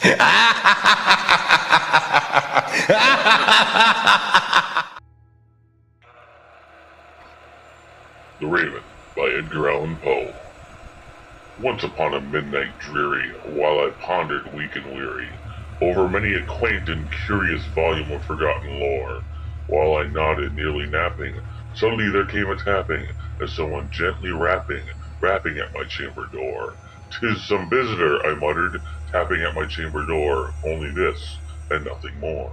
The Raven by Edgar Allen Poe. Once upon a midnight dreary, while I pondered weak and weary over many a quaint and curious volume of forgotten lore, while I nodded, nearly napping, suddenly there came a tapping, as someone gently rapping at my chamber door. "'Tis some visitor," I muttered, tapping at my chamber door, only this, and nothing more.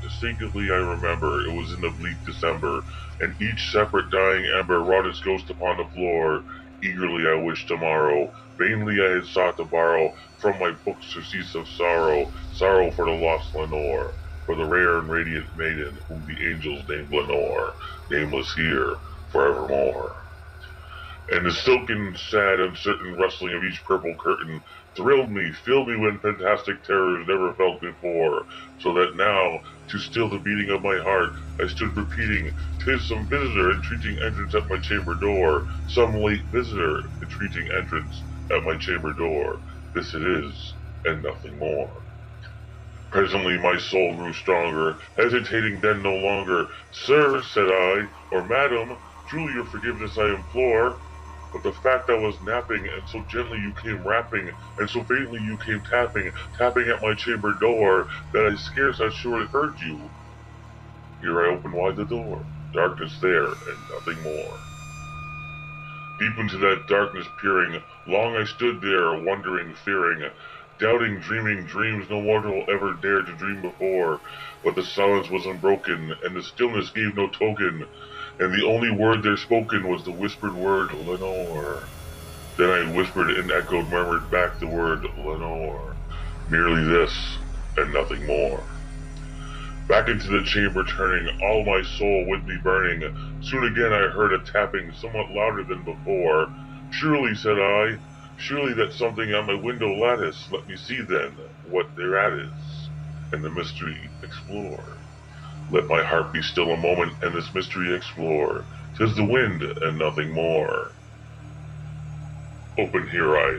Distinctly I remember, it was in the bleak December, and each separate dying ember wrought its ghost upon the floor. Eagerly I wished tomorrow, vainly I had sought to borrow from my books surcease of sorrow, sorrow for the lost Lenore, for the rare and radiant maiden whom the angels named Lenore, nameless here, forevermore. And the silken, sad, uncertain rustling of each purple curtain thrilled me, filled me with fantastic terrors never felt before, so that now, to still the beating of my heart, I stood repeating, "'Tis some visitor entreating entrance at my chamber door, some late visitor entreating entrance at my chamber door. This it is, and nothing more." Presently my soul grew stronger, hesitating then no longer. "Sir," said I, "or madam, truly your forgiveness I implore. But the fact I was napping, and so gently you came rapping, and so faintly you came tapping at my chamber door, that I scarce I surely heard you." Here I opened wide the door, darkness there, and nothing more. Deep into that darkness peering, long I stood there, wondering, fearing, doubting, dreaming dreams no mortal ever dared to dream before. But the silence was unbroken, and the stillness gave no token, and the only word there spoken was the whispered word, "Lenore." Then I whispered and echoed, murmured back the word, "Lenore." Merely this, and nothing more. Back into the chamber turning, all my soul with me burning, soon again I heard a tapping, somewhat louder than before. "Surely," said I, "surely that's something on my window lattice. Let me see then, what thereat is, and the mystery explore. Let my heart be still a moment, and this mystery explore. 'Tis the wind, and nothing more." Open here I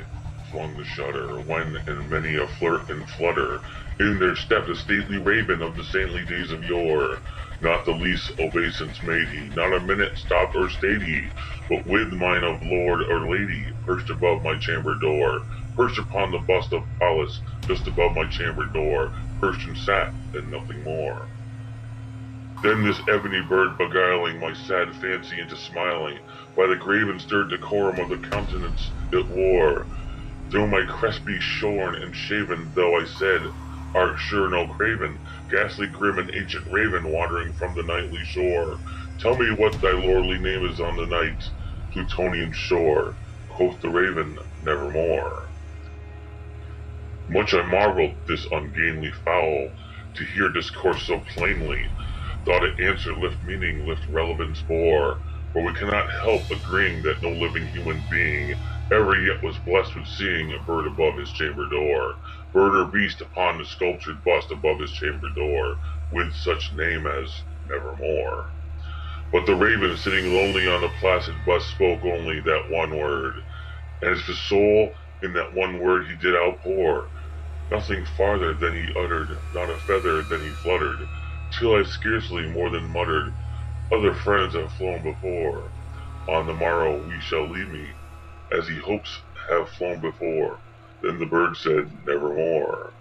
flung the shutter, when in many a flirt and flutter, in there stepped a stately raven of the saintly days of yore. Not the least obeisance made he, not a minute stopped or stayed he, but with mine of lord or lady, perched above my chamber door, perched upon the bust of Pallas, just above my chamber door, perched and sat, and nothing more. Then this ebony bird beguiling my sad fancy into smiling, by the grave and stirred decorum of the countenance it wore. Though my crest be shorn and shaven, though I said, "Art sure no craven, ghastly grim and ancient raven, wandering from the nightly shore, tell me what thy lordly name is on the night Plutonian shore." Quoth the raven, "Nevermore." Much I marveled this ungainly fowl, to hear discourse so plainly, thought it answer lift meaning, lift relevance bore, for we cannot help agreeing that no living human being ever yet was blessed with seeing a bird above his chamber door, bird or beast upon the sculptured bust above his chamber door, with such name as Nevermore. But the raven, sitting lonely on the placid bust, spoke only that one word, and as the soul in that one word he did outpour, nothing farther than he uttered, not a feather than he fluttered, till I scarcely more than muttered, "Other friends have flown before. On the morrow we shall leave me, as he hopes have flown before." Then the bird said, "Nevermore."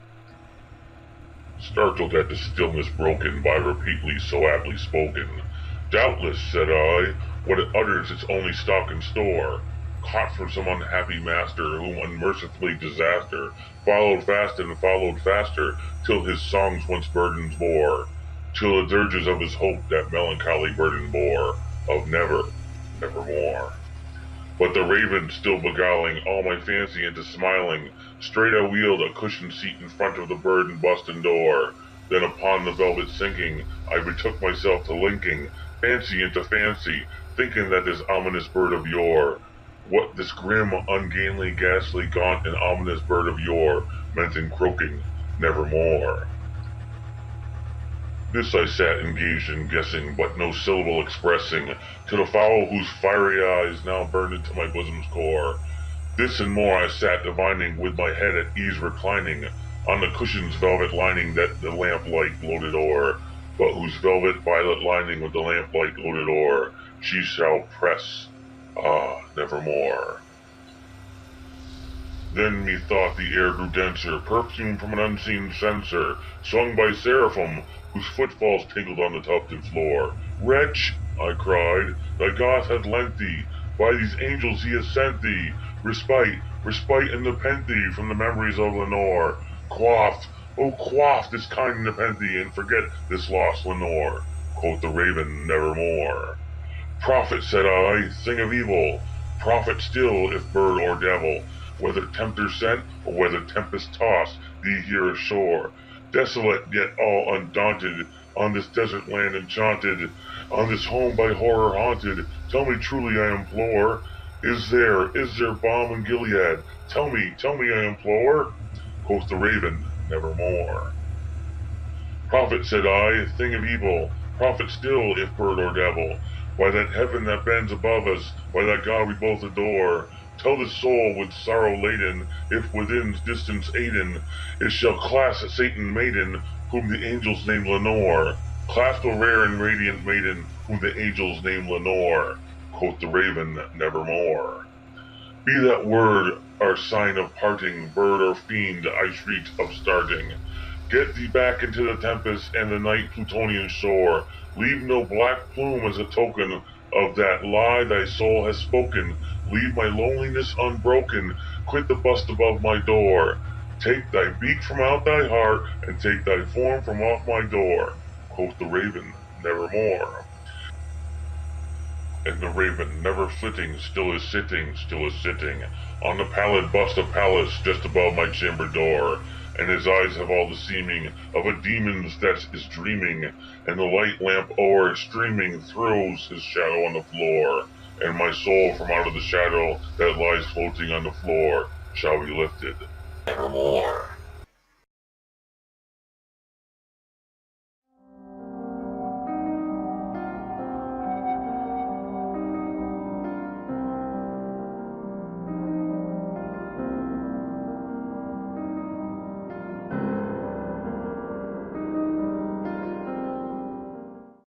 Startled at the stillness broken by repeatedly so aptly spoken, "Doubtless," said I, "what it utters its only stock and store, caught from some unhappy master, whom unmercifully disaster followed fast and followed faster, till his songs once burdens bore, till the dirges of his hope that melancholy burden bore, of never, nevermore." But the raven still beguiling all my fancy into smiling, straight I wheeled a cushioned seat in front of the bird and bust and door. Then upon the velvet sinking, I betook myself to linking fancy into fancy, thinking that this ominous bird of yore, what this grim, ungainly, ghastly, gaunt, and ominous bird of yore meant in croaking, "Nevermore." This I sat engaged in guessing, but no syllable expressing, to the fowl whose fiery eyes now burned into my bosom's core. This and more I sat divining, with my head at ease reclining on the cushion's velvet lining that the lamplight gloated o'er, but whose velvet violet lining with the lamplight gloated o'er she shall press, nevermore. Then methought the air grew denser, perfume from an unseen censer, sung by seraphim, whose footfalls tinkled on the tufted floor. Wretch, I cried, thy God hath lent thee, by these angels he has sent thee, respite, respite and nepenthe from the memories of Lenore. Quaff, oh quaff this kind nepenthe, and forget this lost Lenore, quoth the raven, nevermore. Prophet, said I, thing of evil, prophet still, if bird or devil, whether tempter sent, or whether tempest tossed thee here ashore, desolate yet all undaunted, on this desert land enchanted, on this home by horror haunted, tell me truly I implore, is there balm in Gilead? Tell me, I implore, quoth the raven, nevermore. Prophet, said I, thing of evil, prophet still, if bird or devil, by that heaven that bends above us, by that God we both adore, tell this soul with sorrow laden, if within distance Aden, it shall clasp Satan maiden, whom the angels name Lenore, clasp a rare and radiant maiden, whom the angels name Lenore, quoth the raven, nevermore. Be that word our sign of parting, bird or fiend, I shrieked, upstarting. Get thee back into the tempest and the night Plutonian shore. Leave no black plume as a token of that lie thy soul has spoken. Leave my loneliness unbroken. Quit the bust above my door. Take thy beak from out thy heart, and take thy form from off my door. Quoth the raven, nevermore. And the raven, never flitting, still is sitting, on the pallid bust of Pallas just above my chamber door, and his eyes have all the seeming of a demon's that is dreaming, and the light lamp o'er streaming throws his shadow on the floor, and my soul from out of the shadow that lies floating on the floor shall be lifted nevermore.